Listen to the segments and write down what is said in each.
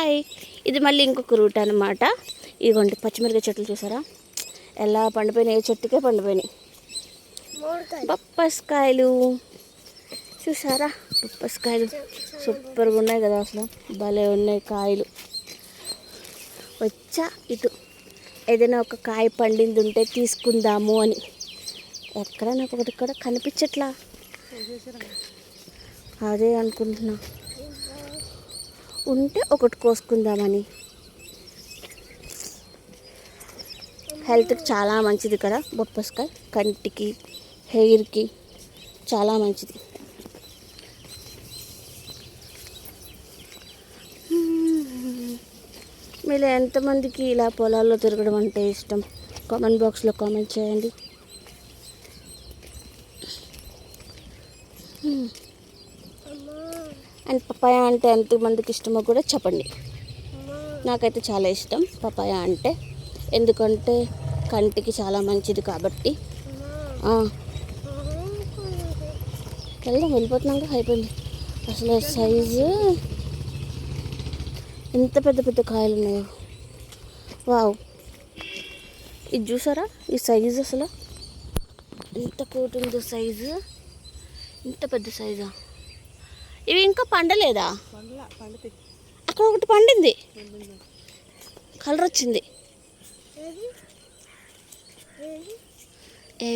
Hi. ఇది మళ్ళీ ఇంకొక రూట్ అనమాట. ఇదిగోండి పచ్చిమిరపకాయ చెట్లు చూసారా ఎలా పండిపోయినాయి, ఏ చెట్టుకే పండిపోయినాయి. బొప్పస్కాయలు చూసారా, బొప్పస్కాయలు సూపర్గా ఉన్నాయి కదా, అసలు భలే ఉన్నాయి కాయలు. వచ్చా ఇటు ఏదైనా ఒక కాయ పండింది ఉంటే తీసుకుందాము అని. ఎక్కడ నాకు ఒకటి ఇక్కడ కనిపించట్లా, అదే అనుకుంటున్నా ఉంటే ఒకటి కోసుకుందామని. హెల్త్కి చాలా మంచిది కదా బొప్పస్కాయ, కంటికి హెయిర్కి చాలా మంచిది. మీరు ఎంతమందికి ఇలా పొలాల్లో తిరగడం అంటే ఇష్టం, కామెంట్ బాక్స్లో కామెంట్ చేయండి. అండ్ పపాయ అంటే ఎంతమందికి ఇష్టమో కూడా చెప్పండి. నాకైతే చాలా ఇష్టం పపాయ అంటే, ఎందుకంటే కంటికి చాలా మంచిది కాబట్టి. వెళ్దాం, వెళ్ళిపోతున్నాక అయిపోయింది. అసలు సైజు ఎంత పెద్ద పెద్ద కాయలు ఉన్నాయో, వావ్. ఇది చూసారా ఈ సైజు, అసలు ఎంత పోతుందో సైజు, ఇంత పెద్ద సైజా. ఇవి ఇంకా పండలేదా? అక్కడ ఒకటి పండింది, కలర్ వచ్చింది.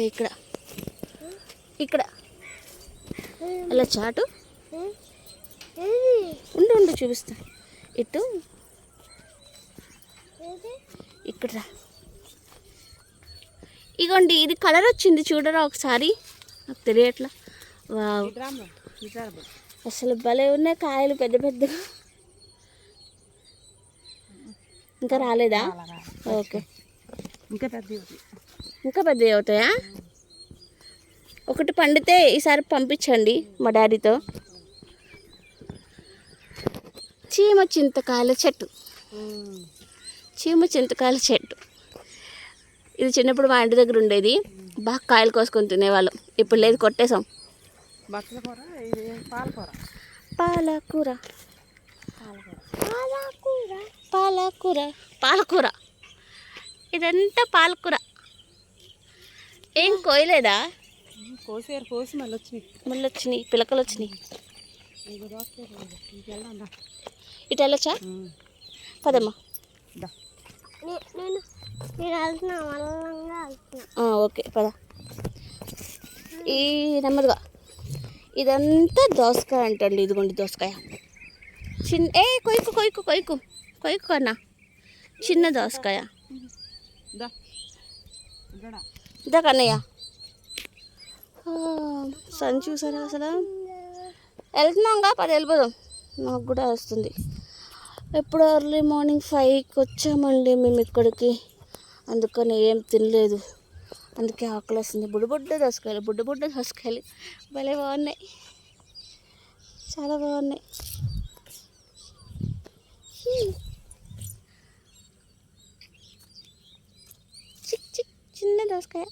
ఇక్కడ ఇక్కడ అలా చాటు ఉండు ఉండు చూపిస్తా. ఇటు ఇక్కడ ఇగోండి, ఇది కలర్ వచ్చింది చూడరా ఒకసారి, నాకు తెలియట్లా. వావ్, అసలు భలే ఉన్నాయి కాయలు పెద్ద పెద్దగా. ఇంకా రాలేదా? ఓకే, ఇంకా పెద్దవి అవుతాయా? ఒకటి పండితే ఈసారి పంపించండి మా డాడీతో. చీమ చింతకాయల చెట్టు, చీమ చింతకాయల చెట్టు. ఇది చిన్నప్పుడు మా ఇంటి దగ్గర ఉండేది, బాగా కాయలు కోసుకొని తినేవాళ్ళం. ఇప్పుడు లేదు, కొట్టేసాం. పాలకూర పాలకూర పాలకూర, ఇదంతా పాలకూర. ఏం కోయలేదా? కోసి మళ్ళీ వచ్చినాయి, పిలకలు వచ్చినాయి. ఇటు వెళ్ళొచ్చా? పదమ్మా. ఓకే పద. ఈ నెమ్మదిగా. ఇదంతా దోసకాయ అంటండి, ఇదిగోండి దోసకాయ. కొయ్యకు కన్నా, చిన్న దోసకాయ. ఇదా కన్నయ్య, సన్ చూసారా అసలు. వెళ్తున్నాంగా, పది వెళ్ళిపోదాం. నాకు కూడా వస్తుంది. ఎప్పుడు ఎర్లీ మార్నింగ్ 5కి వచ్చామండి మేము ఇక్కడికి, అందుకని ఏం తినలేదు, అందుకే ఆకలి వస్తుంది. బుడ్డ దోసకాయలు భలే బాగున్నాయి, చాలా బాగున్నాయి. చిన్న దోసకాయ.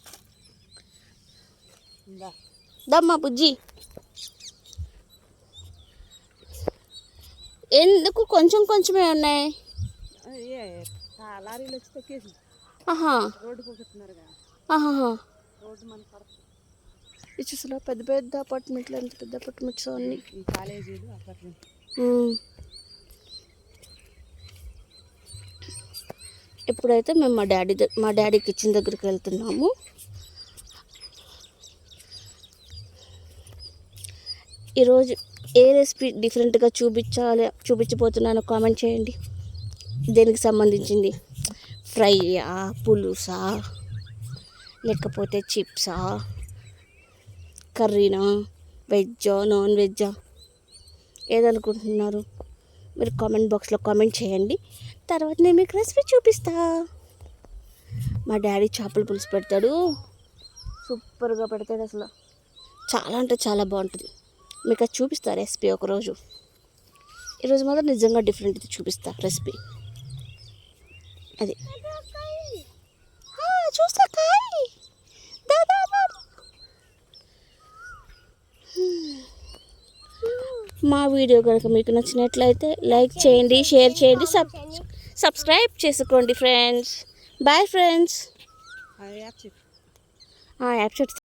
దమ్మా బుజ్జి, ఎందుకు కొంచెం కొంచెమే ఉన్నాయి? ఇది అసలు పెద్ద పెద్ద అపార్ట్మెంట్లు, ఎంత పెద్ద అపార్ట్మెంట్స్ అన్నీ. ఇప్పుడైతే మేము మా డాడీ కిచెన్ దగ్గరికి వెళ్తున్నాము. ఈరోజు ఏ రెసిపీ డిఫరెంట్గా చూపించబోతున్నానో కామెంట్ చేయండి. దేనికి సంబంధించింది, ఫ్రైయా, పులుసా, లేకపోతే చిప్సా, కర్రీనా, వెజ్జా, నాన్ వెజ్జా, ఏదనుకుంటున్నారు మీరు కామెంట్ బాక్స్లో కామెంట్ చేయండి. తర్వాత నేను మీకు రెసిపీ చూపిస్తా. మా డాడీ చేపల పులుసు పెడతాడు, సూపర్గా పెడతాడు అసలు, చాలా అంటే చాలా బాగుంటుంది. మీకు అది చూపిస్తా రెసిపీ ఒకరోజు. ఈరోజు మాత్రం నిజంగా డిఫరెంట్ చూపిస్తా రెసిపీ. అది చూస్తా కాయ్. మా వీడియో కనుక మీకు నచ్చినట్లయితే లైక్ చేయండి, షేర్ చేయండి, సబ్స్క్రైబ్ చేసుకోండి ఫ్రెండ్స్. Bye friends. యాప్ చెప్తా.